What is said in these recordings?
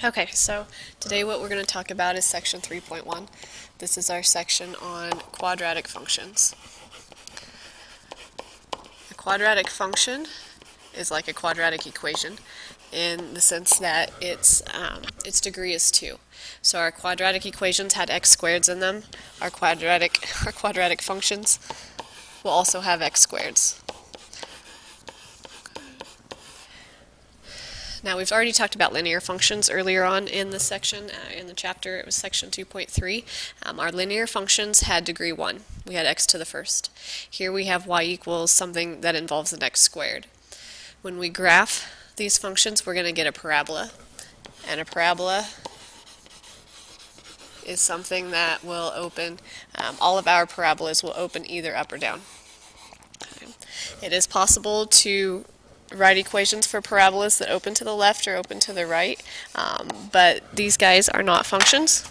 Okay, so today what we're going to talk about is section 3.1. This is our section on quadratic functions. A quadratic function is like a quadratic equation in the sense that its degree is 2. So our quadratic equations had x squareds in them. Our quadratic functions will also have x squareds. Now, we've already talked about linear functions earlier on in the section, in the chapter. It was section 2.3. Our linear functions had degree 1. We had x to the first. Here we have y equals something that involves an x squared. When we graph these functions, we're going to get a parabola. And a parabola is something that will open, all of our parabolas will open either up or down. It is possible to write equations for parabolas that open to the left or open to the right, but these guys are not functions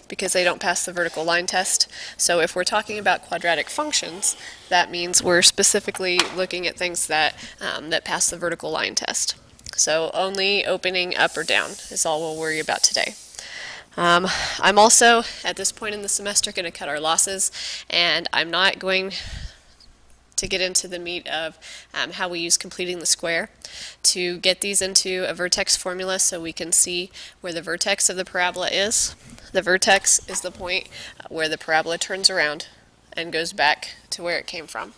because they don't pass the vertical line test. So if we're talking about quadratic functions, that means we're specifically looking at things that, that pass the vertical line test. So only opening up or down is all we'll worry about today. I'm also, at this point in the semester, going to cut our losses, and I'm not going to get into the meat of how we use completing the square to get these into a vertex formula so we can see where the vertex of the parabola is. The vertex is the point where the parabola turns around and goes back to where it came from.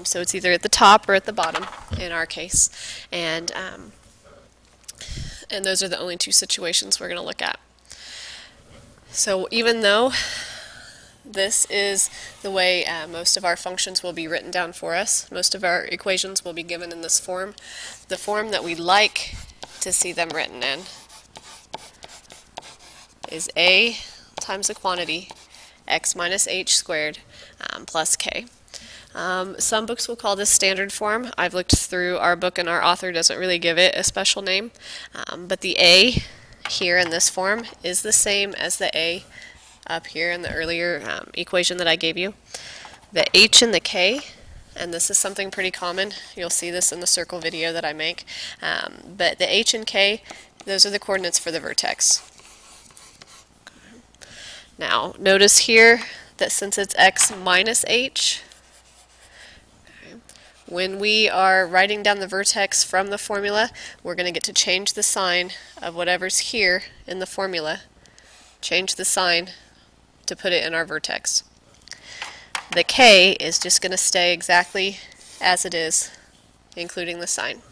So it's either at the top or at the bottom in our case, and those are the only two situations we're going to look at. So even though this is the way most of our functions will be written down for us. Most of our equations will be given in this form. The form that we like to see them written in is a times the quantity x minus h squared plus k. Some books will call this standard form. I've looked through our book and our author doesn't really give it a special name, but the a here in this form is the same as the a up here in the earlier equation that I gave you. The h and the k, and this is something pretty common, you'll see this in the circle video that I make, but the h and k, those are the coordinates for the vertex. Now notice here that since it's x minus h, when we are writing down the vertex from the formula, we're going to get to change the sign of whatever's here in the formula, change the sign to put it in our vertex. The k is just going to stay exactly as it is, including the sign.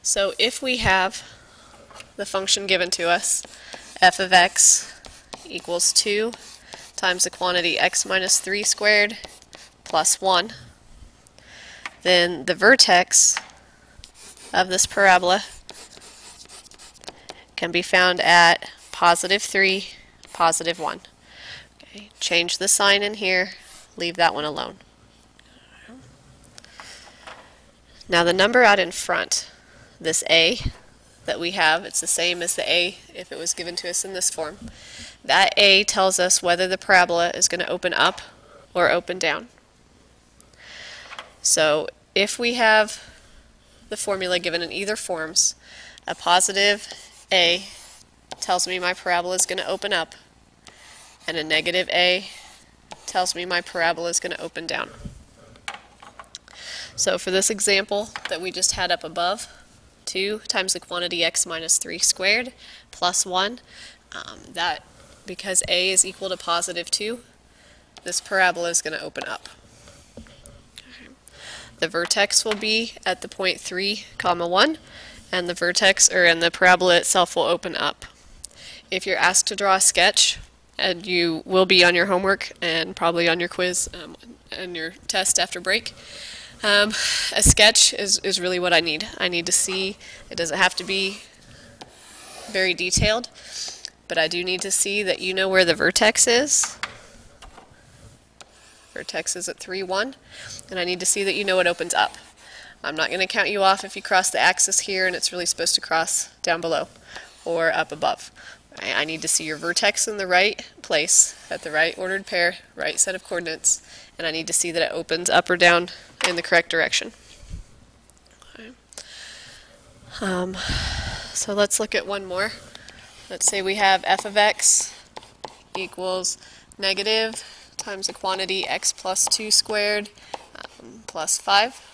So if we have the function given to us, f of x equals 2 times the quantity x minus 3 squared plus 1, then the vertex of this parabola can be found at positive 3, positive 1. Okay, change the sign in here, leave that one alone. Now the number out in front, this a that we have, it's the same as the a if it was given to us in this form. That a tells us whether the parabola is going to open up or open down. So if we have the formula given in either forms, a positive a tells me my parabola is going to open up, and a negative a tells me my parabola is going to open down. So for this example that we just had up above, 2 times the quantity x minus 3 squared plus 1, that because a is equal to positive 2, this parabola is going to open up. The vertex will be at the point 3, 1, and the vertex, and the parabola itself will open up. If you're asked to draw a sketch, and you will be on your homework and probably on your quiz and your test after break, a sketch is really what I need. I need to see, it doesn't have to be very detailed, but I do need to see that you know where the vertex is. Vertex is at 3, 1, and I need to see that you know it opens up. I'm not going to count you off if you cross the axis here and it's really supposed to cross down below or up above. I need to see your vertex in the right place, at the right ordered pair, right set of coordinates, and I need to see that it opens up or down in the correct direction. Okay. So let's look at one more. Let's say we have f of x equals negative times the quantity x plus 2 squared plus 5.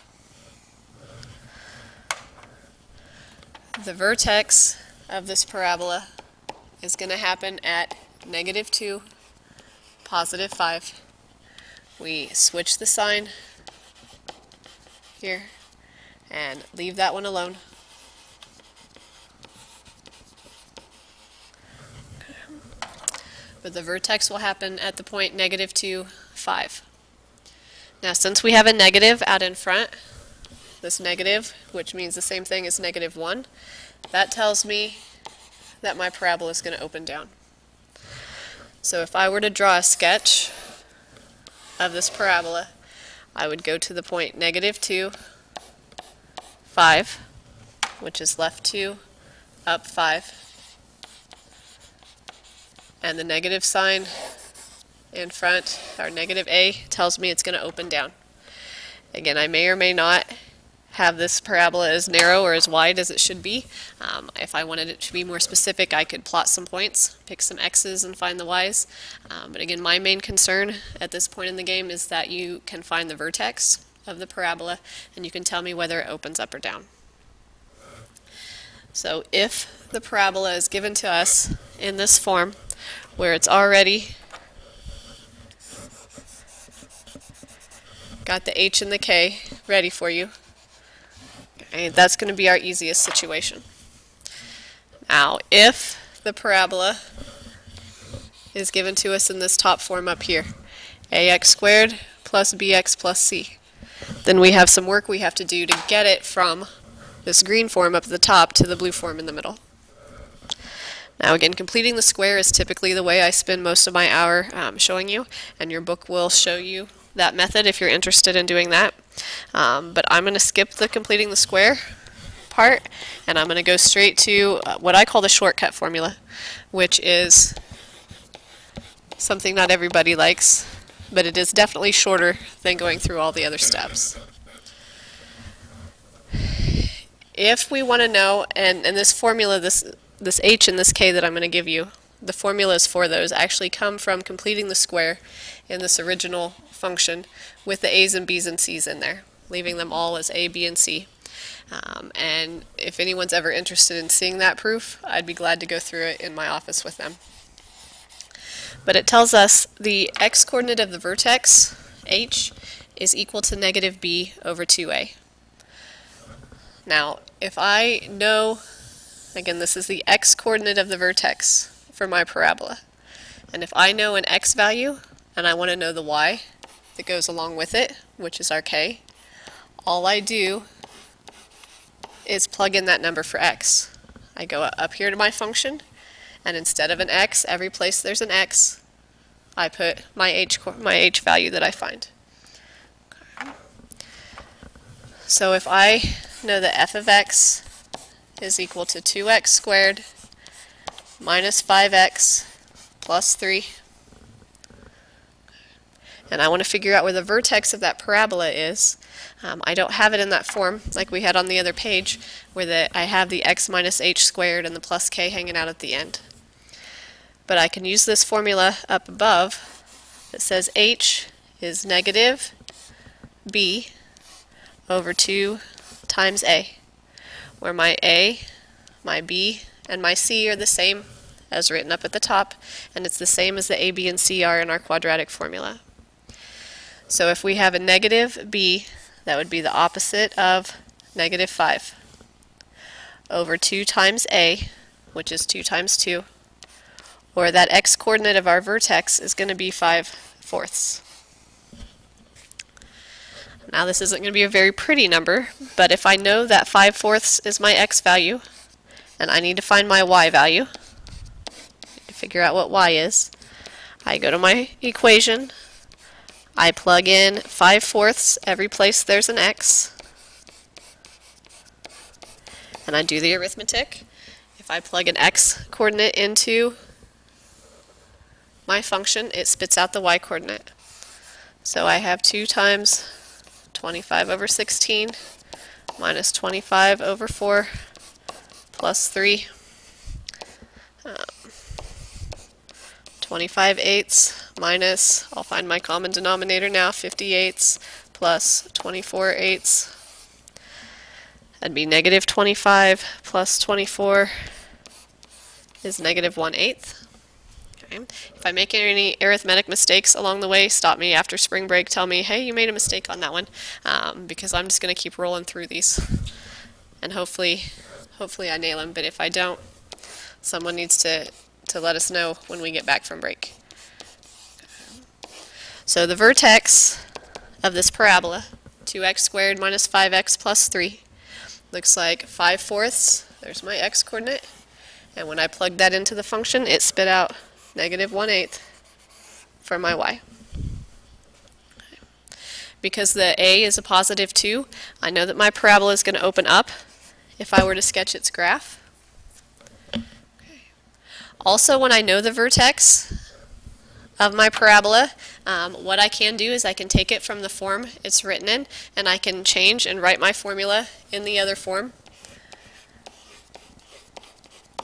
The vertex of this parabola is going to happen at negative 2, positive 5. We switch the sign here and leave that one alone. But the vertex will happen at the point negative 2, 5. Now since we have a negative out in front, this negative, which means the same thing as negative 1, that tells me that my parabola is going to open down. So if I were to draw a sketch of this parabola, I would go to the point negative 2, 5, which is left 2, up 5. And the negative sign in front, our negative a, tells me it's going to open down. Again, I may or may not have this parabola as narrow or as wide as it should be. If I wanted it to be more specific, I could plot some points, pick some x's and find the y's. But again, my main concern at this point in the game is that you can find the vertex of the parabola and you can tell me whether it opens up or down. So if the parabola is given to us in this form, where it's already got the h and the k ready for you, okay, that's going to be our easiest situation. Now, if the parabola is given to us in this top form up here, ax squared plus bx plus c, then we have some work we have to do to get it from this green form up at the top to the blue form in the middle. Now again, completing the square is typically the way I spend most of my hour showing you, and your book will show you that method if you're interested in doing that. But I'm going to skip the completing the square part, and I'm going to go straight to what I call the shortcut formula, which is something not everybody likes, but it is definitely shorter than going through all the other steps. If we want to know, and this formula, this h and this k that I'm going to give you, the formulas for those actually come from completing the square in this original function with the a's and b's and c's in there, leaving them all as a, b, and c. And if anyone's ever interested in seeing that proof, I'd be glad to go through it in my office with them. But it tells us the x-coordinate of the vertex, h, is equal to negative b over 2a. Now, if I know, again, this is the x-coordinate of the vertex for my parabola, and if I know an x value, and I want to know the y that goes along with it, which is our k, all I do is plug in that number for x. I go up here to my function, and instead of an x, every place there's an x, I put my h value that I find. Okay. So if I know that f of x is equal to 2x squared minus 5x plus 3, and I want to figure out where the vertex of that parabola is. I don't have it in that form like we had on the other page where I have the x minus h squared and the plus k hanging out at the end. But I can use this formula up above that says h is negative b over 2 times a, where my a, my b, and my c are the same as written up at the top, and it's the same as the a, b, and c are in our quadratic formula. So if we have a negative b, that would be the opposite of negative 5 over 2 times a, which is 2 times 2, or that x-coordinate of our vertex is going to be 5/4. Now this isn't going to be a very pretty number, but if I know that 5/4 is my x value, and I need to find my y value, to figure out what y is, I go to my equation, I plug in 5/4 every place there's an x, and I do the arithmetic. If I plug an x coordinate into my function, it spits out the y coordinate. So I have 2 times 25 over 16 minus 25 over 4 plus 3. 25/8 minus, I'll find my common denominator now, 50/8 plus 24/8. That'd be negative 25 plus 24 is negative 1/8. Okay. If I make any arithmetic mistakes along the way, stop me after spring break, tell me, hey, you made a mistake on that one, because I'm just going to keep rolling through these. And hopefully I nail them, but if I don't, someone needs to let us know when we get back from break. So the vertex of this parabola, 2x squared minus 5x plus 3, looks like 5/4. There's my x coordinate. And when I plug that into the function, it spit out negative 1/8 for my y. Because the a is a positive 2, I know that my parabola is going to open up if I were to sketch its graph. Also, when I know the vertex of my parabola, what I can do is I can take it from the form it's written in, and I can change and write my formula in the other form.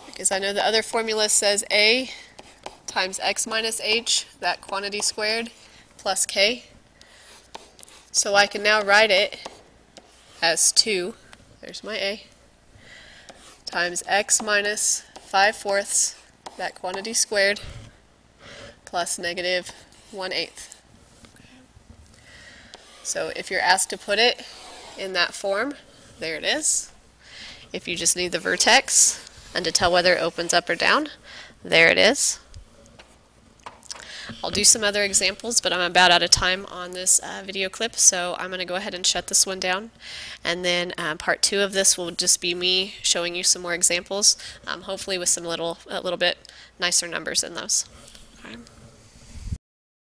Because I know the other formula says a times x minus h, that quantity squared, plus k. So I can now write it as 2, there's my a, times x minus 5/4, that quantity squared, plus negative 1/8. So if you're asked to put it in that form, there it is. If you just need the vertex and to tell whether it opens up or down, there it is. I'll do some other examples, but I'm about out of time on this video clip, so I'm going to go ahead and shut this one down. And then part 2 of this will just be me showing you some more examples, hopefully with some a little bit nicer numbers in those. Okay.